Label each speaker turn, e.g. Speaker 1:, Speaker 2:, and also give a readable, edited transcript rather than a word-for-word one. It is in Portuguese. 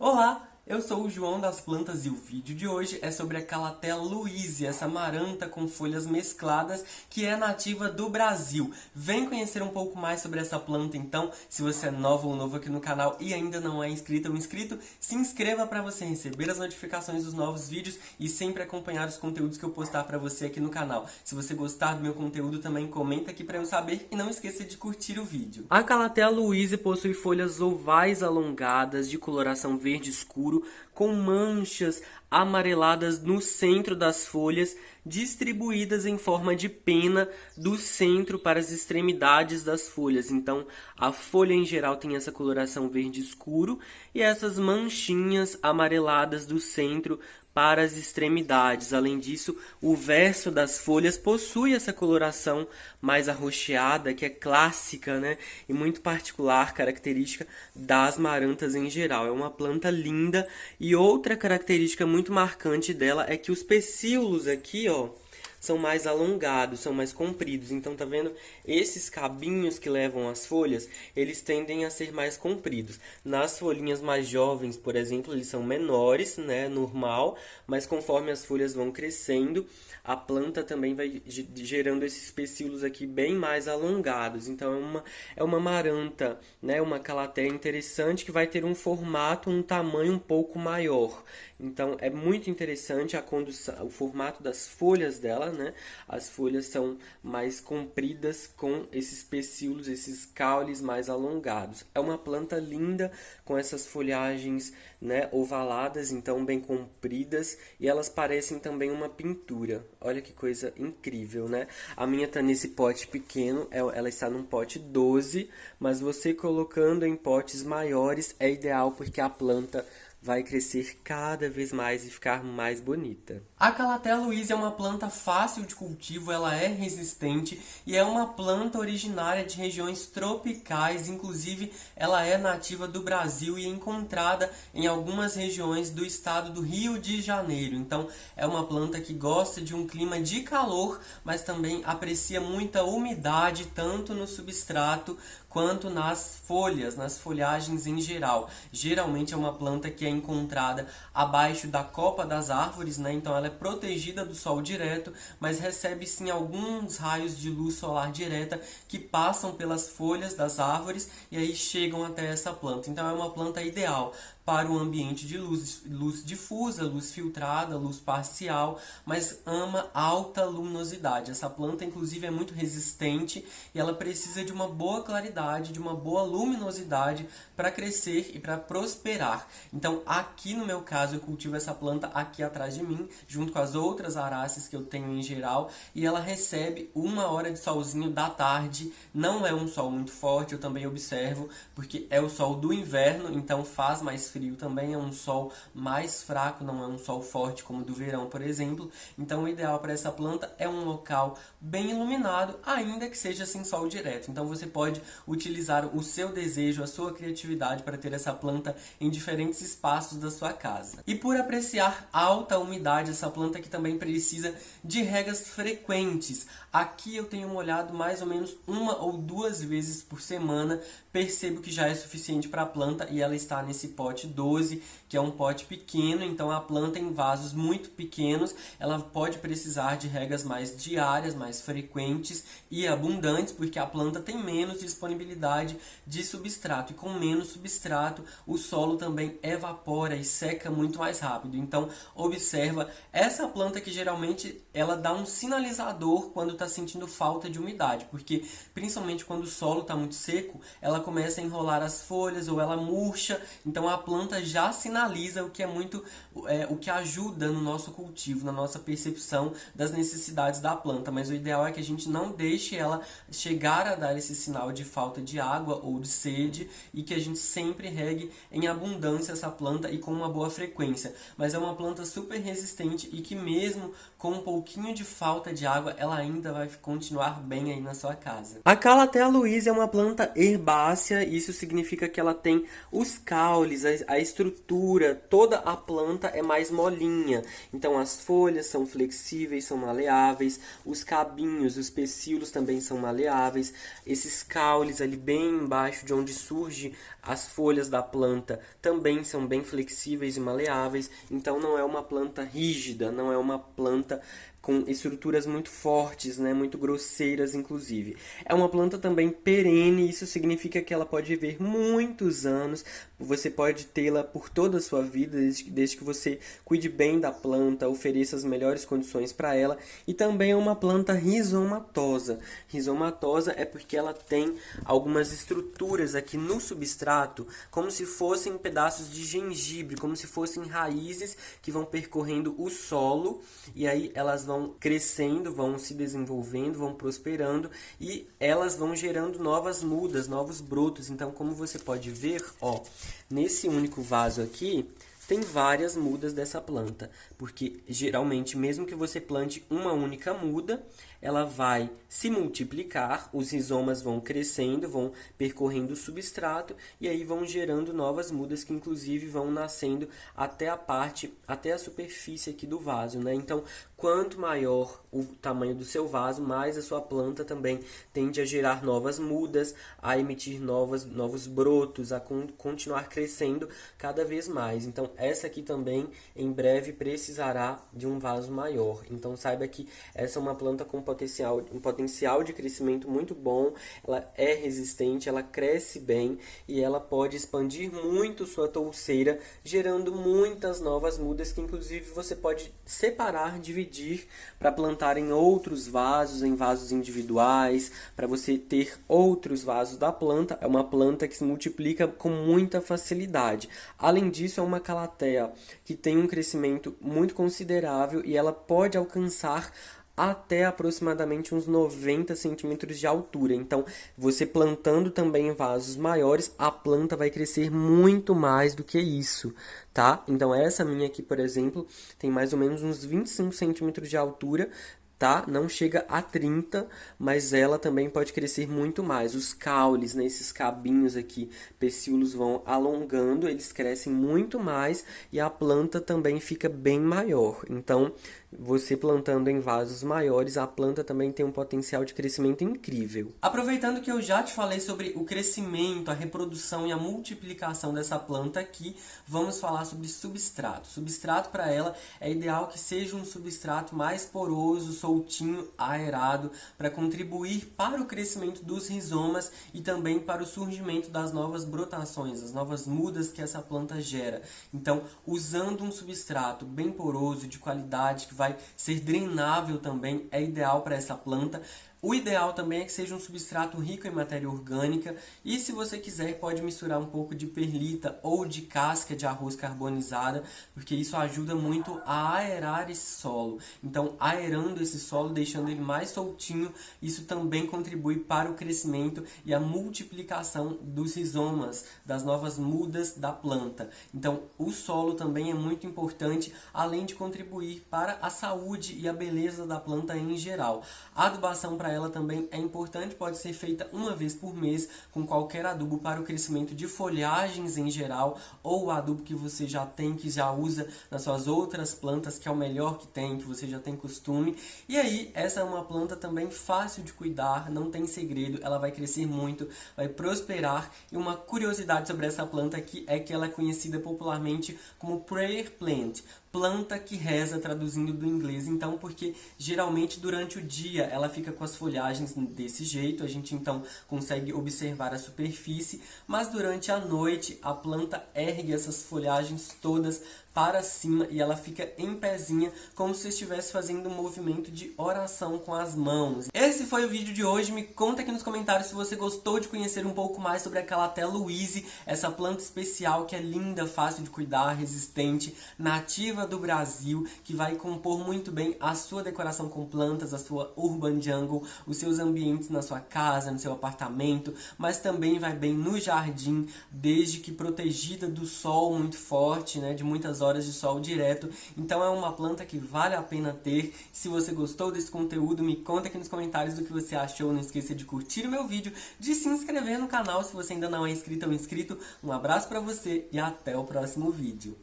Speaker 1: Olá, eu sou o João das Plantas e o vídeo de hoje é sobre a Calathea louise, essa amaranta com folhas mescladas que é nativa do Brasil. Vem conhecer um pouco mais sobre essa planta então. Se você é novo ou novo aqui no canal e ainda não é inscrito ou inscrito, se inscreva para você receber as notificações dos novos vídeos e sempre acompanhar os conteúdos que eu postar para você aqui no canal. Se você gostar do meu conteúdo, também comenta aqui para eu saber e não esqueça de curtir o vídeo. A Calathea louise possui folhas ovais alongadas de coloração verde escuro com manchas amareladas no centro das folhas, distribuídas em forma de pena do centro para as extremidades das folhas. Então, a folha em geral tem essa coloração verde escuro e essas manchinhas amareladas do centro para as extremidades. Além disso, o verso das folhas possui essa coloração mais arroxeada, que é clássica, né? E muito particular, característica das marantas em geral. É uma planta linda e outra característica muito marcante dela é que os pecíolos aqui, ó, são mais alongados, são mais compridos. Então, tá vendo? Esses cabinhos que levam as folhas, eles tendem a ser mais compridos. Nas folhinhas mais jovens, por exemplo, eles são menores, né? Normal, mas conforme as folhas vão crescendo, a planta também vai gerando esses pecíolos aqui bem mais alongados. Então, é uma maranta, né? Uma calathea interessante que vai ter um formato, um tamanho um pouco maior. Então, é muito interessante a condução, o formato das folhas dela, né? As folhas são mais compridas com esses pecíolos, esses caules mais alongados. É uma planta linda com essas folhagens, né, ovaladas, então bem compridas, e elas parecem também uma pintura. Olha que coisa incrível, né? A minha tá nesse pote pequeno, ela está num pote 12, mas você colocando em potes maiores é ideal porque a planta vai crescer cada vez mais e ficar mais bonita. A Calathea louise é uma planta fácil de cultivo, ela é resistente e é uma planta originária de regiões tropicais, inclusive ela é nativa do Brasil e encontrada em algumas regiões do estado do Rio de Janeiro. Então é uma planta que gosta de um clima de calor, mas também aprecia muita umidade, tanto no substrato quanto nas folhas, nas folhagens em geral. Geralmente é uma planta que é encontrada abaixo da copa das árvores, né? Então ela é protegida do sol direto, mas recebe sim alguns raios de luz solar direta que passam pelas folhas das árvores e aí chegam até essa planta. Então é uma planta ideal para o ambiente de luz difusa, luz filtrada, luz parcial, mas ama alta luminosidade. Essa planta, inclusive, é muito resistente e ela precisa de uma boa claridade, de uma boa luminosidade para crescer e para prosperar. Então, aqui no meu caso, eu cultivo essa planta aqui atrás de mim, junto com as outras aráceas que eu tenho em geral, e ela recebe 1 hora de solzinho da tarde. Não é um sol muito forte, eu também observo, porque é o sol do inverno, então faz mais frio também, é um sol mais fraco, não é um sol forte como o do verão, por exemplo. Então o ideal para essa planta é um local bem iluminado, ainda que seja sem sol direto. Então você pode utilizar o seu desejo, a sua criatividade para ter essa planta em diferentes espaços da sua casa. E por apreciar alta umidade, essa planta aqui também precisa de regas frequentes. Aqui eu tenho molhado mais ou menos 1 ou 2 vezes por semana. Percebo que já é suficiente para a planta e ela está nesse pote 12, que é um pote pequeno, então a planta em vasos muito pequenos, ela pode precisar de regas mais diárias, mais frequentes e abundantes, porque a planta tem menos disponibilidade de substrato, e com menos substrato o solo também evapora e seca muito mais rápido. Então observa, essa planta que geralmente ela dá um sinalizador quando está sentindo falta de umidade, porque principalmente quando o solo está muito seco, ela começa a enrolar as folhas ou ela murcha, então a planta já sinaliza, o que é muito o que ajuda no nosso cultivo, na nossa percepção das necessidades da planta. Mas o ideal é que a gente não deixe ela chegar a dar esse sinal de falta de água ou de sede e que a gente sempre regue em abundância essa planta e com uma boa frequência. Mas é uma planta super resistente e que mesmo com um pouquinho de falta de água, ela ainda vai continuar bem aí na sua casa. A Calathea louise é uma planta herbácea, isso significa que ela tem os caules, as a estrutura, toda a planta é mais molinha. Então as folhas são flexíveis, são maleáveis, os cabinhos, os pecíolos também são maleáveis, esses caules ali bem embaixo de onde surge as folhas da planta também são bem flexíveis e maleáveis. Então não é uma planta rígida, não é uma planta com estruturas muito fortes, né, muito grosseiras, inclusive. É uma planta também perene, isso significa que ela pode viver muitos anos, você pode tê-la por toda a sua vida, desde que você cuide bem da planta, ofereça as melhores condições para ela, e também é uma planta rizomatosa. Rizomatosa é porque ela tem algumas estruturas aqui no substrato, como se fossem pedaços de gengibre, como se fossem raízes que vão percorrendo o solo, e aí elas vão crescendo, vão se desenvolvendo, vão prosperando e elas vão gerando novas mudas, novos brotos. Então, como você pode ver, ó, nesse único vaso aqui, tem várias mudas dessa planta, porque geralmente, mesmo que você plante uma única muda, ela vai se multiplicar, os rizomas vão crescendo, vão percorrendo o substrato e aí vão gerando novas mudas que inclusive vão nascendo até a superfície aqui do vaso, né? Então, quanto maior o tamanho do seu vaso, mais a sua planta também tende a gerar novas mudas, a emitir novos brotos, a continuar crescendo cada vez mais. Então, essa aqui também em breve precisará de um vaso maior. Então, saiba que essa é uma planta com um potencial de crescimento muito bom, ela é resistente, ela cresce bem e ela pode expandir muito sua touceira, gerando muitas novas mudas que inclusive você pode separar, dividir para plantar em outros vasos, em vasos individuais, para você ter outros vasos da planta. É uma planta que se multiplica com muita facilidade. Além disso, é uma calathea que tem um crescimento muito considerável e ela pode alcançar até aproximadamente uns 90 centímetros de altura. Então, você plantando também em vasos maiores, a planta vai crescer muito mais do que isso, tá? Então, essa minha aqui, por exemplo, tem mais ou menos uns 25 centímetros de altura, tá? Não chega a 30, mas ela também pode crescer muito mais. Os caules, né, esses cabinhos aqui, pecíolos vão alongando, eles crescem muito mais e a planta também fica bem maior. Então, você plantando em vasos maiores, a planta também tem um potencial de crescimento incrível. Aproveitando que eu já te falei sobre o crescimento, a reprodução e a multiplicação dessa planta aqui, vamos falar sobre substrato. Substrato para ela é ideal que seja um substrato mais poroso, soltinho, aerado, para contribuir para o crescimento dos rizomas e também para o surgimento das novas brotações, as novas mudas que essa planta gera. Então, usando um substrato bem poroso, de qualidade, que vai ser drenável também, é ideal para essa planta. O ideal também é que seja um substrato rico em matéria orgânica e, se você quiser, pode misturar um pouco de perlita ou de casca de arroz carbonizada, porque isso ajuda muito a aerar esse solo. Então, aerando esse solo, deixando ele mais soltinho, isso também contribui para o crescimento e a multiplicação dos rizomas, das novas mudas da planta. Então, o solo também é muito importante, além de contribuir para a saúde e a beleza da planta em geral. A adubação para ela também é importante, pode ser feita uma vez por mês com qualquer adubo para o crescimento de folhagens em geral, ou o adubo que você já tem, que já usa nas suas outras plantas, que é o melhor que tem, que você já tem costume. E aí, essa é uma planta também fácil de cuidar, não tem segredo, ela vai crescer muito, vai prosperar. E uma curiosidade sobre essa planta aqui é que ela é conhecida popularmente como prayer plant, planta que reza, traduzindo do inglês. Então, porque geralmente durante o dia ela fica com as folhagens desse jeito, a gente então consegue observar a superfície, mas durante a noite a planta ergue essas folhagens todas para cima e ela fica em pezinha, como se estivesse fazendo um movimento de oração com as mãos. Esse foi o vídeo de hoje. Me conta aqui nos comentários se você gostou de conhecer um pouco mais sobre a Calathea louise, essa planta especial que é linda, fácil de cuidar, resistente, nativa do Brasil, que vai compor muito bem a sua decoração com plantas, a sua urban jungle, os seus ambientes na sua casa, no seu apartamento, mas também vai bem no jardim, desde que protegida do sol muito forte, né, de muitas muitas horas de sol direto, então é uma planta que vale a pena ter. Se você gostou desse conteúdo, me conta aqui nos comentários o que você achou. Não esqueça de curtir o meu vídeo, de se inscrever no canal se você ainda não é inscrito ou inscrito. Um abraço pra você e até o próximo vídeo.